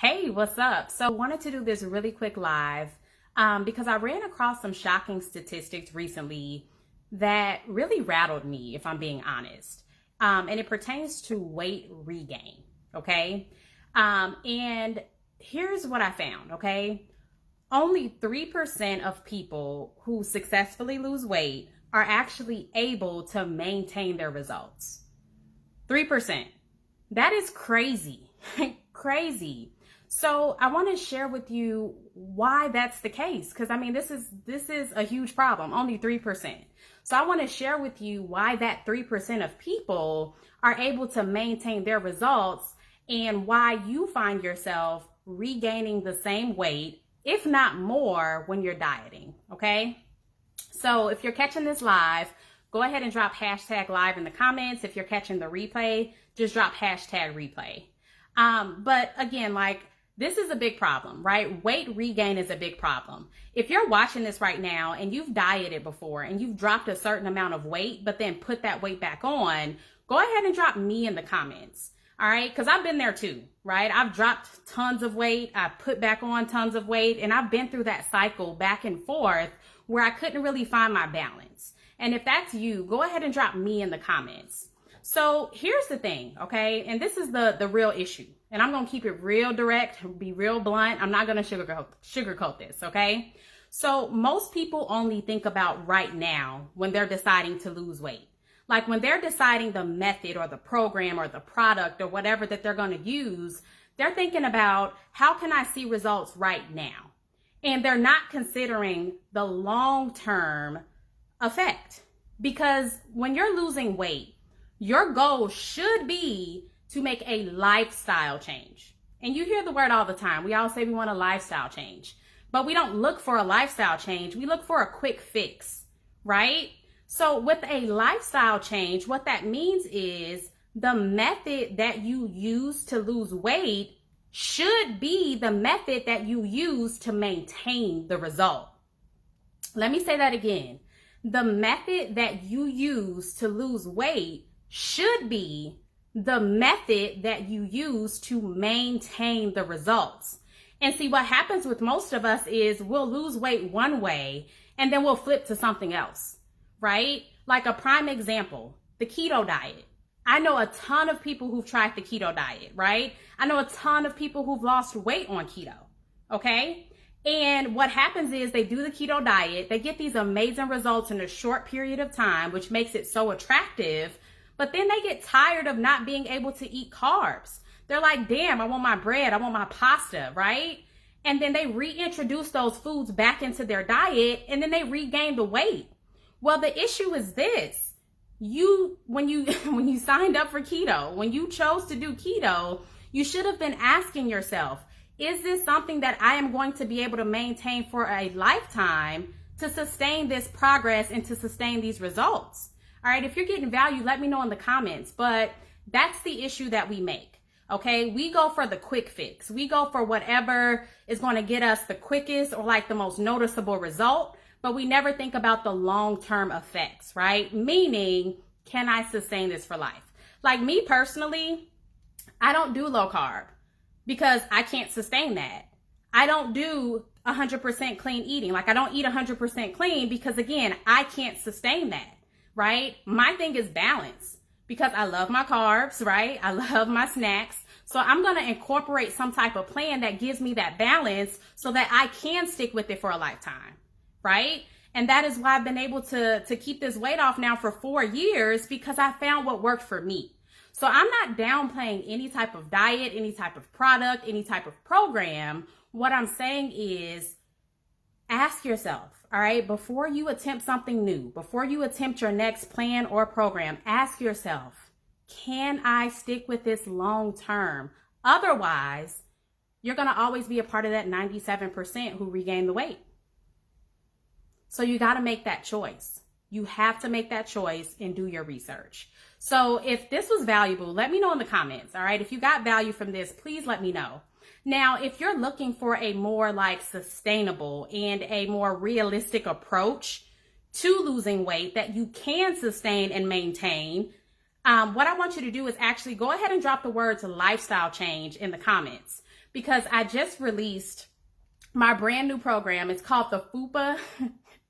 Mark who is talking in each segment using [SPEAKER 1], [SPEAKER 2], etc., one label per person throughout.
[SPEAKER 1] Hey, what's up? So, wanted to do this really quick live because I ran across some shocking statistics recently that really rattled me, if I'm being honest. And it pertains to weight regain. Okay. And here's what I found. Okay. Only 3% of people who successfully lose weight are actually able to maintain their results. 3%. That is crazy. Crazy. So I want to share with you why that's the case, because I mean this is a huge problem. Only 3%. So I want to share with you why that 3% of people are able to maintain their results and why you find yourself regaining the same weight, if not more, when you're dieting. Okay? So if you're catching this live, go ahead and drop hashtag live in the comments. If you're catching the replay, just drop hashtag replay. But again, this is a big problem, right? Weight regain is a big problem. If you're watching this right now and you've dieted before and you've dropped a certain amount of weight, but then put that weight back on, go ahead and drop me in the comments. All right. Because I've been there too, right? I've dropped tons of weight. I put back on tons of weight, and I've been through that cycle back and forth where I couldn't really find my balance. And if that's you, go ahead and drop me in the comments. So here's the thing, okay? And this is the real issue. And I'm going to keep it real direct, be real blunt. I'm not going to sugarcoat this, okay? So most people only think about right now when they're deciding to lose weight. Like when they're deciding the method or the program or the product or whatever that they're going to use, they're thinking about how can I see results right now? And they're not considering the long-term effect. Because when you're losing weight, your goal should be to make a lifestyle change. And you hear the word all the time. We all say we want a lifestyle change, but we don't look for a lifestyle change. We look for a quick fix, right? So with a lifestyle change, what that means is the method that you use to lose weight should be the method that you use to maintain the result. Let me say that again. The method that you use to lose weight should be the method that you use to maintain the results. And see, what happens with most of us is we'll lose weight one way and then we'll flip to something else, right? Like a prime example, the keto diet. I know a ton of people who've tried the keto diet, right? I know a ton of people who've lost weight on keto, okay? And what happens is they do the keto diet, they get these amazing results in a short period of time, which makes it so attractive. But then they get tired of not being able to eat carbs. They're like, damn, I want my bread, I want my pasta, right? And then they reintroduce those foods back into their diet, and then they regain the weight. Well, the issue is this. When you signed up for keto, when you chose to do keto, you should have been asking yourself, is this something that I am going to be able to maintain for a lifetime to sustain this progress and to sustain these results? All right, if you're getting value, let me know in the comments. But that's the issue that we make, okay? We go for the quick fix. We go for whatever is going to get us the quickest or like the most noticeable result, but we never think about the long-term effects, right? Meaning, can I sustain this for life? Like me personally, I don't do low carb because I can't sustain that. I don't do 100% clean eating. Like I don't eat 100% clean because again, I can't sustain that. Right? My thing is balance because I love my carbs, right? I love my snacks. So I'm going to incorporate some type of plan that gives me that balance so that I can stick with it for a lifetime, right? And that is why I've been able to keep this weight off now for 4 years because I found what worked for me. So I'm not downplaying any type of diet, any type of product, any type of program. What I'm saying is ask yourself, all right, before you attempt something new, before you attempt your next plan or program, ask yourself, can I stick with this long term? Otherwise, you're going to always be a part of that 97% who regain the weight. So you got to make that choice. You have to make that choice and do your research. So if this was valuable, let me know in the comments. All right. If you got value from this, please let me know. Now, if you're looking for a more sustainable and a more realistic approach to losing weight that you can sustain and maintain, what I want you to do is actually go ahead and drop the words lifestyle change in the comments. because I just released my brand new program. It's called the FUPA.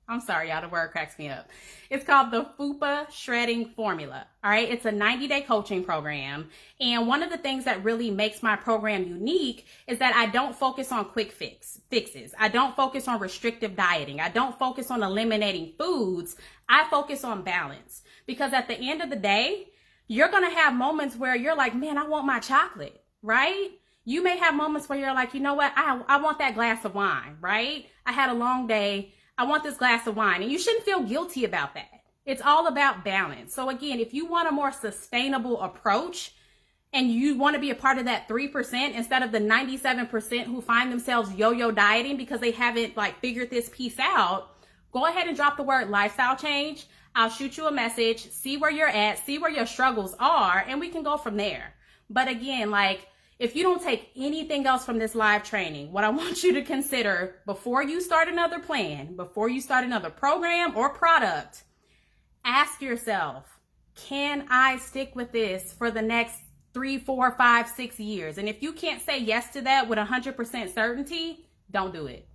[SPEAKER 1] I'm sorry, y'all, the word cracks me up. It's called the FUPA Shredding Formula. All right. It's a 90-day coaching program. And one of the things that really makes my program unique is that I don't focus on quick fixes. I don't focus on restrictive dieting. I don't focus on eliminating foods. I focus on balance, because at the end of the day, you're going to have moments where you're like, man, I want my chocolate, right? You may have moments where you're like, you know what? I want that glass of wine, right? I had a long day. I want this glass of wine. And you shouldn't feel guilty about that. It's all about balance. So again, if you want a more sustainable approach and you want to be a part of that 3% instead of the 97% who find themselves yo-yo dieting because they haven't figured this piece out, go ahead and drop the word lifestyle change. I'll shoot you a message, see where you're at, see where your struggles are, and we can go from there. But again, if you don't take anything else from this live training, what I want you to consider before you start another plan, before you start another program or product, ask yourself, can I stick with this for the next 3, 4, 5, 6 years? And if you can't say yes to that with 100% certainty, don't do it.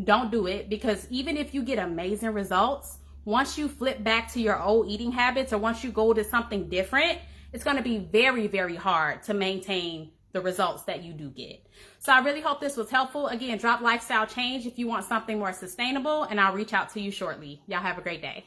[SPEAKER 1] Don't do it, because even if you get amazing results, once you flip back to your old eating habits or once you go to something different, it's going to be very, very hard to maintain the results that you do get. So I really hope this was helpful. Again, drop lifestyle change if you want something more sustainable, and I'll reach out to you shortly. Y'all have a great day.